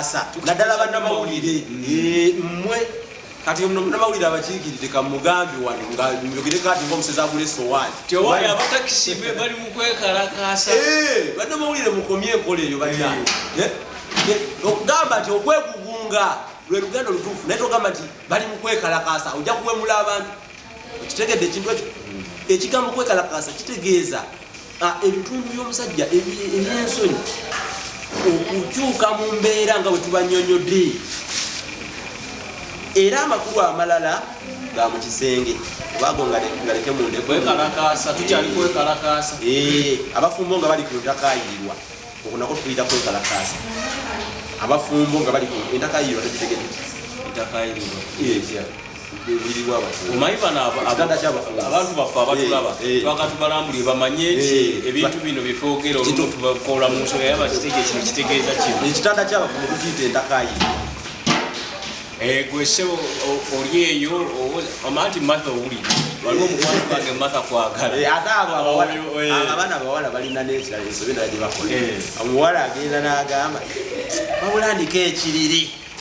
asa nadala bannamawulire mmwe kati munnamawulire abakiikirire kamugambi wano nga myogere kati ng'omusezi agula essowaani tewaali abatakisi be bali mu kwekalakaasa bannamawulire mukomye enkola eyo batyani okugamba nti okwegugunga lwe lugendo lutuufu naye togamba nti bali mu kwekalakaasa ojja kuwemula abantu okitegedde ekintu ekyo ekigambo kwekalakaasa kitegeeza ebitundu by'omusajja ebyensonyi okukyuka mu mbeera nga bwe tubanyonyodde era amakulu amalala ga mu kisenge obago ngaleke munde kwekalakaasa tukyali kwekalakaasa abafumbo nga bali ku ntakayirirwa okunako tuyita kwekalakaasa abafumbo nga bali ku ntakayirirwa tekitegedde ntakayirirwa omanyi bano abantu baffe abatulaba twaka tubalambulire bamanye nti ebintu bino byetwogera olumu tubakola mu nsonga yaba kitege kino kitegeeza kino ekitanda ky'abafumbo tukiyita entakayiriro gwese oli eyo omanyi nti matha owuli waliwo omukwano gwange matha kwagala ate abo abaana abawala balina n'ekirala ensobe nala gye bakola omuwala agenda n'agamba babulandika ekiriri